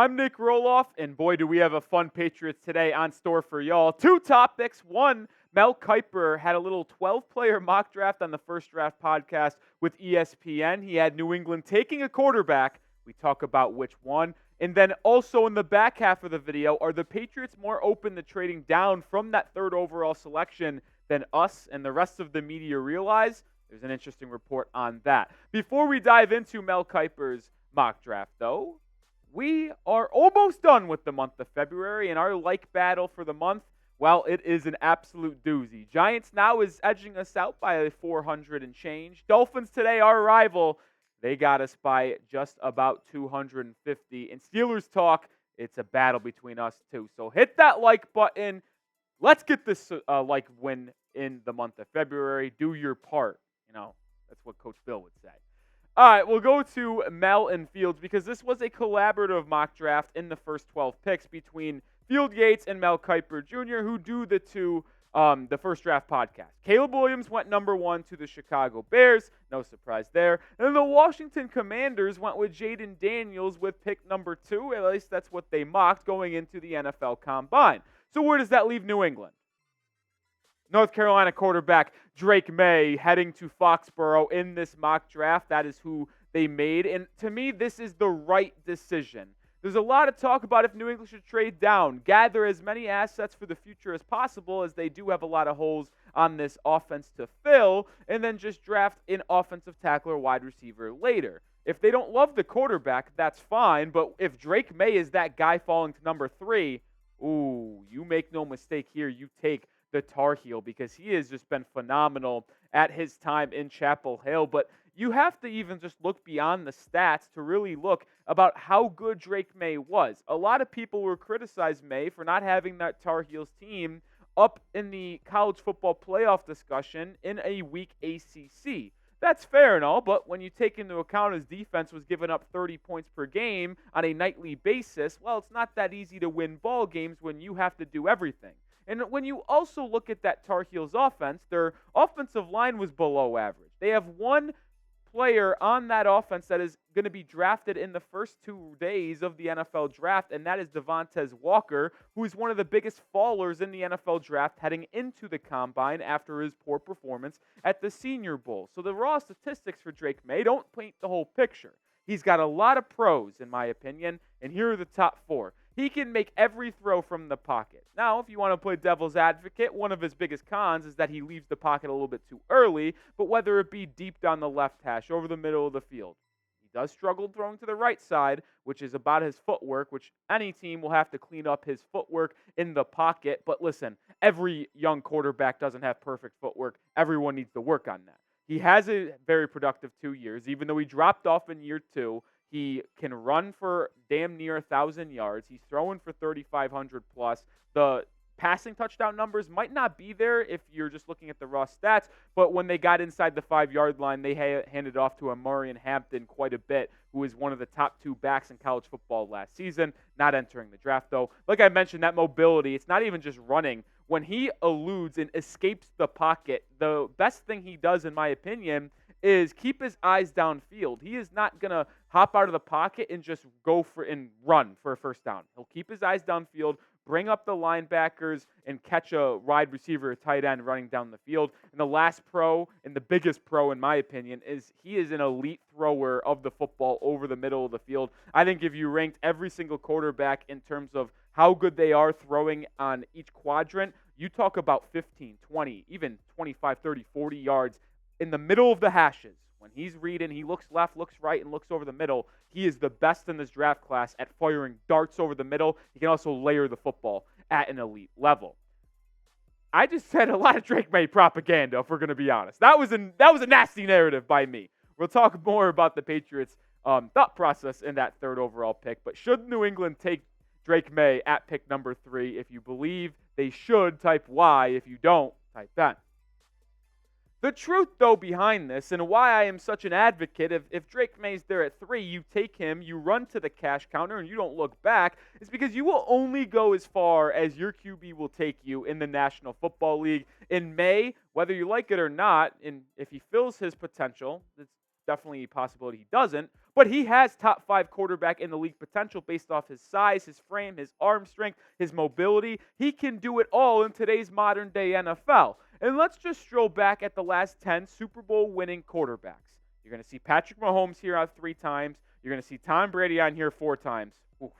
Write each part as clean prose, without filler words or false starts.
I'm Nic Rohloff, and boy, do we have a fun Patriots Today on store for y'all. 2 topics. One, Mel Kiper had a little 12-player mock draft on the First Draft podcast with ESPN. He had New England taking a quarterback. We talk about which one. And then also in the back half of the video, are the Patriots more open to trading down from that 3rd overall selection than us and the rest of the media realize? There's an interesting report on that. Before we dive into Mel Kiper's mock draft, though, we are almost done with the month of February, and our like battle for the month, well, it is an absolute doozy. Giants now is edging us out by 400 and change. Dolphins today, our rival, they got us by just about 250. And Steelers talk, it's a battle between us too. So hit that like button. Let's get this like win in the month of February. Do your part. You know, that's what Coach Bill would say. All right, we'll go to Mel and Fields because this was a collaborative mock draft in the first 12 picks between Field Yates and Mel Kiper Jr., who do the First Draft podcast. Caleb Williams went number 1 to the Chicago Bears. No surprise there. And then the Washington Commanders went with Jaden Daniels with pick number 2. At least that's what they mocked going into the NFL Combine. So where does that leave New England? North Carolina quarterback Drake Maye heading to Foxborough in this mock draft. That is who they made. And to me, this is the right decision. There's a lot of talk about if New England should trade down, gather as many assets for the future as possible, as they do have a lot of holes on this offense to fill, and then just draft an offensive tackle or wide receiver later. If they don't love the quarterback, that's fine. But if Drake Maye is that guy falling to number 3, ooh, you make no mistake here. You take the Tar Heel because he has just been phenomenal at his time in Chapel Hill. But you have to even just look beyond the stats to really look about how good Drake Maye was. A lot of people were criticizing Maye for not having that Tar Heels team up in the college football playoff discussion in a weak ACC. That's fair and all, but when you take into account his defense was giving up 30 points per game on a nightly basis, well, it's not that easy to win ball games when you have to do everything. And when you also look at that Tar Heels offense, their offensive line was below average. They have one player on that offense that is going to be drafted in the first 2 days of the NFL draft, and that is Devontae Walker, who is one of the biggest fallers in the NFL draft heading into the Combine after his poor performance at the Senior Bowl. So the raw statistics for Drake Maye don't paint the whole picture. He's got a lot of pros, in my opinion, and here are the top 4. He can make every throw from the pocket. Now, if you want to play devil's advocate, one of his biggest cons is that he leaves the pocket a little bit too early, but whether it be deep down the left hash, over the middle of the field, he does struggle throwing to the right side, which is about his footwork, which any team will have to clean up his footwork in the pocket. But listen, every young quarterback doesn't have perfect footwork. Everyone needs to work on that. He has a very productive 2 years, even though he dropped off in year 2. He can run for damn near 1,000 yards. He's throwing for 3,500 plus. The passing touchdown numbers might not be there if you're just looking at the raw stats, but when they got inside the 5-yard line, they handed off to Amarian Hampton quite a bit, who is one of the top 2 backs in college football last season, not entering the draft, though. Like I mentioned, that mobility, it's not even just running. When he eludes and escapes the pocket, the best thing he does, in my opinion, is keep his eyes downfield. He is not going to hop out of the pocket and just go for and run for a first down. He'll keep his eyes downfield, bring up the linebackers, and catch a wide receiver, a tight end running down the field. And the last pro, and the biggest pro in my opinion, is he is an elite thrower of the football over the middle of the field. I think if you ranked every single quarterback in terms of how good they are throwing on each quadrant, you talk about 15, 20, even 25, 30, 40 yards in the middle of the hashes. When he's reading, he looks left, looks right, and looks over the middle. He is the best in this draft class at firing darts over the middle. He can also layer the football at an elite level. I just said a lot of Drake Maye propaganda, if we're going to be honest. That was a nasty narrative by me. We'll talk more about the Patriots' thought process in that 3rd overall pick. But should New England take Drake Maye at pick number 3? If you believe they should, type Y. If you don't, type N. The truth, though, behind this, and why I am such an advocate, if Drake Maye's there at 3, you take him, you run to the cash counter, and you don't look back, is because you will only go as far as your QB will take you in the National Football League. In May, whether you like it or not, and if he fills his potential, it's definitely a possibility he doesn't. But he has top 5 quarterback in the league potential based off his size, his frame, his arm strength, his mobility. He can do it all in today's modern day NFL. And let's just stroll back at the last 10 Super Bowl winning quarterbacks. You're going to see Patrick Mahomes here out 3 times. You're going to see Tom Brady on here 4 times. Oof.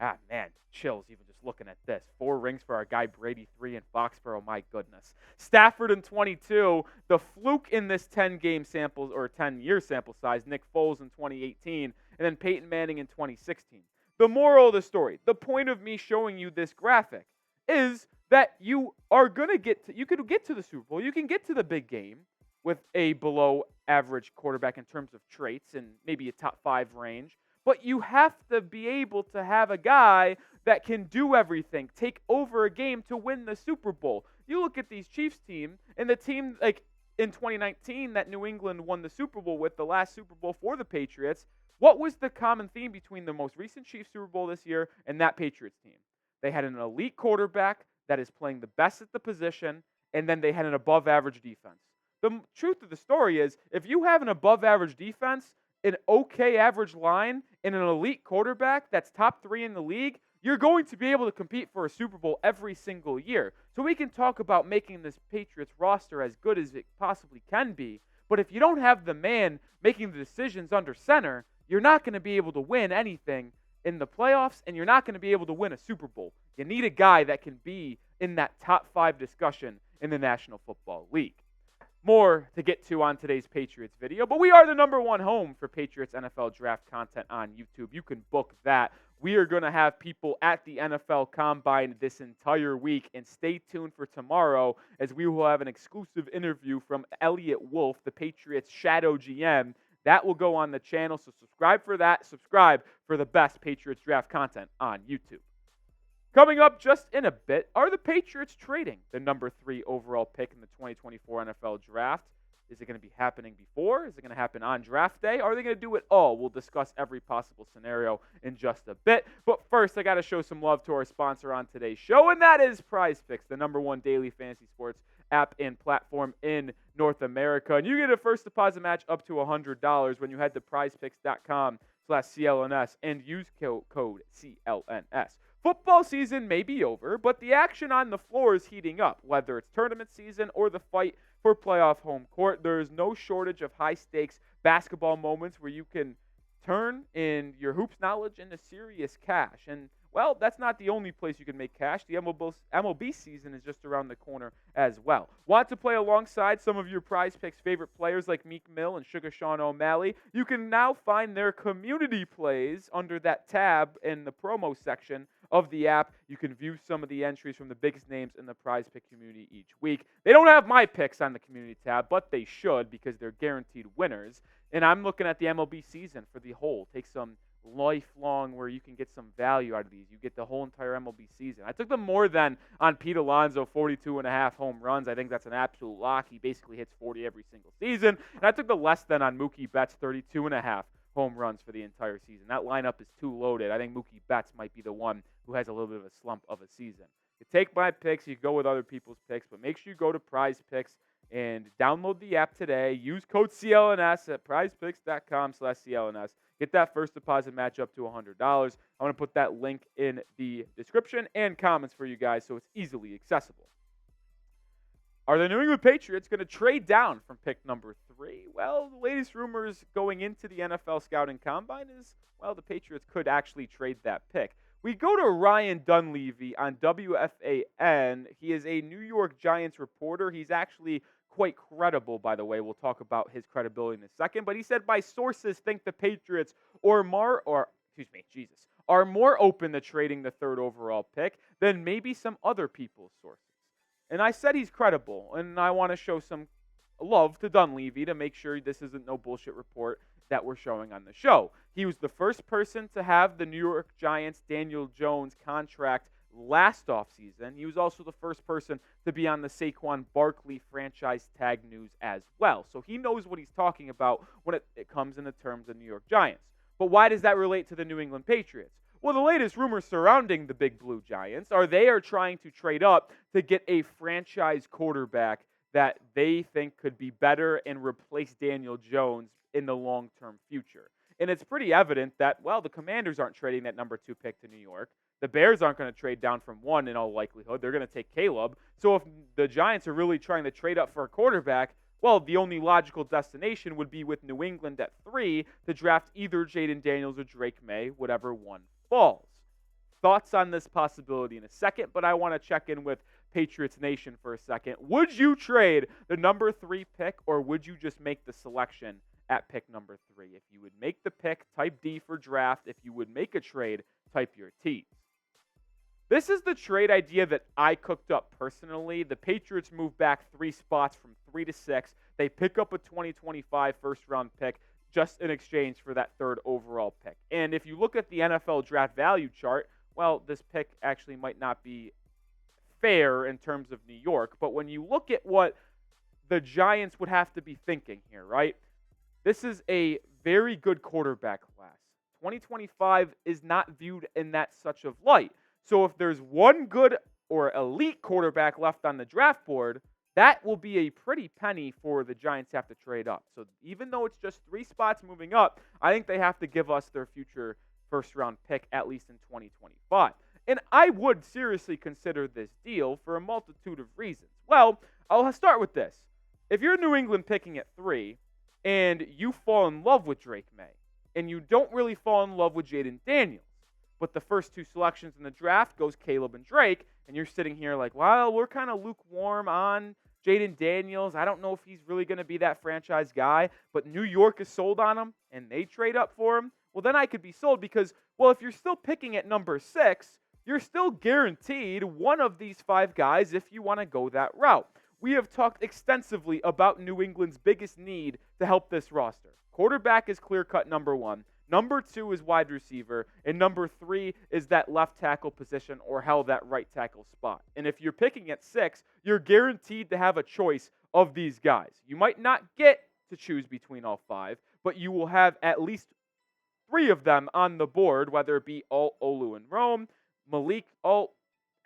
Ah, man, chills even just looking at this. 4 rings for our guy Brady, 3 in Foxborough, my goodness. Stafford in 22, the fluke in this 10-game sample or 10-year sample size, Nick Foles in 2018, and then Peyton Manning in 2016. The moral of the story, the point of me showing you this graphic is that you are going to you could get to the Super Bowl, you can get to the big game with a below average quarterback in terms of traits and maybe a top 5 range. But you have to be able to have a guy that can do everything, take over a game to win the Super Bowl. You look at these Chiefs team, and the team like in 2019 that New England won the Super Bowl with, the last Super Bowl for the Patriots. What was the common theme between the most recent Chiefs Super Bowl this year and that Patriots team? They had an elite quarterback that is playing the best at the position, and then they had an above-average defense. The truth of the story is, if you have an above-average defense, an okay average line, and an elite quarterback that's top 3 in the league, you're going to be able to compete for a Super Bowl every single year. So we can talk about making this Patriots roster as good as it possibly can be, but if you don't have the man making the decisions under center, you're not going to be able to win anything in the playoffs, and you're not going to be able to win a Super Bowl. You need a guy that can be in that top 5 discussion in the National Football League. More to get to on today's Patriots video, but we are the #1 home for Patriots NFL draft content on YouTube. You can book that. We are going to have people at the NFL Combine this entire week, and stay tuned for tomorrow as we will have an exclusive interview from Eliot Wolf, the Patriots shadow GM. That will go on the channel, so subscribe for that. Subscribe for the best Patriots draft content on YouTube. Coming up just in a bit, are the Patriots trading the #3 overall pick in the 2024 NFL Draft? Is it going to be happening before? Is it going to happen on draft day? Are they going to do it all? We'll discuss every possible scenario in just a bit. But first, I got to show some love to our sponsor on today's show, and that is Prize Picks, the #1 daily fantasy sports app and platform in North America. And you get a first deposit match up to $100 when you head to prizepicks.com/CLNS and use code CLNS. Football season may be over, but the action on the floor is heating up. Whether it's tournament season or the fight for playoff home court, there is no shortage of high-stakes basketball moments where you can turn in your hoops knowledge into serious cash. And, well, that's not the only place you can make cash. The MLB season is just around the corner as well. Want to play alongside some of your Prize Picks favorite players like Meek Mill and Sugar Sean O'Malley? You can now find their community plays under that tab in the promo section of the app. You can view some of the entries from the biggest names in the Prize Pick community each week. They don't have my picks on the community tab, but they should because they're guaranteed winners. And I'm looking at the MLB season for the whole. Take some lifelong where you can get some value out of these. You get the whole entire MLB season. I took them more than on Pete Alonso, 42.5 home runs. I think that's an absolute lock. He basically hits 40 every single season. And I took the less than on Mookie Betts, 32.5 home runs for the entire season. That lineup is too loaded. I think Mookie Betts might be the one who has a little bit of a slump of a season. You take my picks, you go with other people's picks, but make sure you go to Prize Picks and download the app today. Use code CLNS at prizepicks.com/CLNS. Get that first deposit match up to $100. I'm going to put that link in the description and comments for you guys so it's easily accessible. Are the New England Patriots going to trade down from pick #3? Well, the latest rumors going into the NFL Scouting Combine is, well, the Patriots could actually trade that pick. We go to Ryan Dunleavy on WFAN. He is a New York Giants reporter. He's actually quite credible, by the way. We'll talk about his credibility in a second. But he said, my sources think the Patriots are more open to trading the 3rd overall pick than maybe some other people's sources. And I said he's credible, and I want to show some love to Dunleavy to make sure this isn't no bullshit report that we're showing on the show. He was the first person to have the New York Giants' Daniel Jones contract last offseason. He was also the first person to be on the Saquon Barkley franchise tag news as well. So he knows what he's talking about when it comes in the terms of New York Giants. But why does that relate to the New England Patriots? Well, the latest rumors surrounding the Big Blue Giants are they are trying to trade up to get a franchise quarterback that they think could be better and replace Daniel Jones in the long-term future. And it's pretty evident that, well, the Commanders aren't trading that number 2 pick to New York. The Bears aren't going to trade down from 1 in all likelihood. They're going to take Caleb. So if the Giants are really trying to trade up for a quarterback, well, the only logical destination would be with New England at 3 to draft either Jaden Daniels or Drake Maye, whatever one falls. Thoughts on this possibility in a second, but I want to check in with Patriots Nation for a second. Would you trade the number 3 pick, or would you just make the selection at pick number 3? If you would make the pick, type D for draft. If you would make a trade, type your T. This is the trade idea that I cooked up personally. The Patriots move back 3 spots from 3 to 6. They pick up a 2025 first-round pick just in exchange for that 3rd overall pick. And if you look at the NFL draft value chart, well, this pick actually might not be fair in terms of New York. But when you look at what the Giants would have to be thinking here, right? This is a very good quarterback class. 2025 is not viewed in that such of light. So if there's one good or elite quarterback left on the draft board, that will be a pretty penny for the Giants to have to trade up. So even though it's just 3 spots moving up, I think they have to give us their future first-round pick, at least in 2025. And I would seriously consider this deal for a multitude of reasons. Well, I'll start with this. If you're New England picking at 3 and you fall in love with Drake Maye and you don't really fall in love with Jaden Daniels, but the first 2 selections in the draft goes Caleb and Drake, and you're sitting here like, well, we're kind of lukewarm on Jaden Daniels. I don't know if he's really going to be that franchise guy, but New York is sold on him, and they trade up for him. Well, then I could be sold because, well, if you're still picking at number 6, you're still guaranteed one of these 5 guys if you want to go that route. We have talked extensively about New England's biggest need to help this roster. Quarterback is clear-cut number 1. Number 2 is wide receiver, and number 3 is that left tackle position, or hell, that right tackle spot. And if you're picking at 6, you're guaranteed to have a choice of these guys. You might not get to choose between all 5, but you will have at least 3 of them on the board, whether it be Alt, Olu, and Rome, Malik, Alt,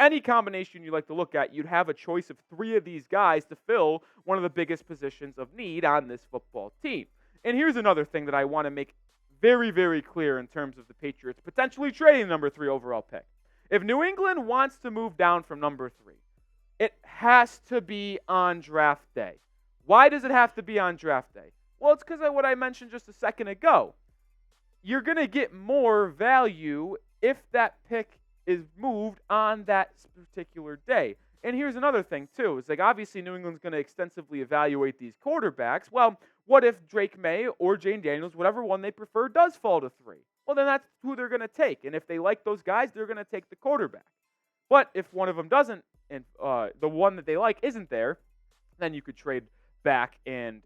any combination you like to look at, you'd have a choice of 3 of these guys to fill one of the biggest positions of need on this football team. And here's another thing that I want to make very, very clear in terms of the Patriots potentially trading the number 3 overall pick. If New England wants to move down from number 3, it has to be on draft day. Why does it have to be on draft day? Well, it's because of what I mentioned just a second ago. You're going to get more value if that pick is moved on that particular day. And here's another thing, too. It's like, obviously, New England's going to extensively evaluate these quarterbacks. Well, what if Drake Maye or Jaden Daniels, whatever one they prefer, does fall to 3? Well, then that's who they're going to take. And if they like those guys, they're going to take the quarterback. But if one of them doesn't, and the one that they like isn't there, then you could trade back. And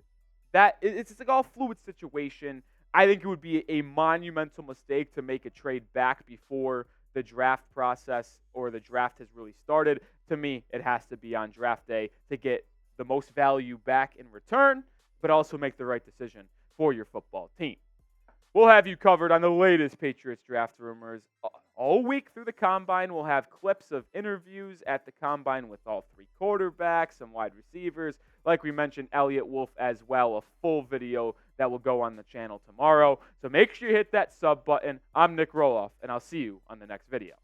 it's like all fluid situation. I think it would be a monumental mistake to make a trade back before the draft process or the draft has really started. To me, it has to be on draft day to get the most value back in return, but also make the right decision for your football team. We'll have you covered on the latest Patriots draft rumors all week through the Combine. We'll have clips of interviews at the Combine with all 3 quarterbacks, some wide receivers. Like we mentioned, Eliot Wolf as well, a full video that will go on the channel tomorrow. So make sure you hit that sub button. I'm Nic Rohloff, and I'll see you on the next video.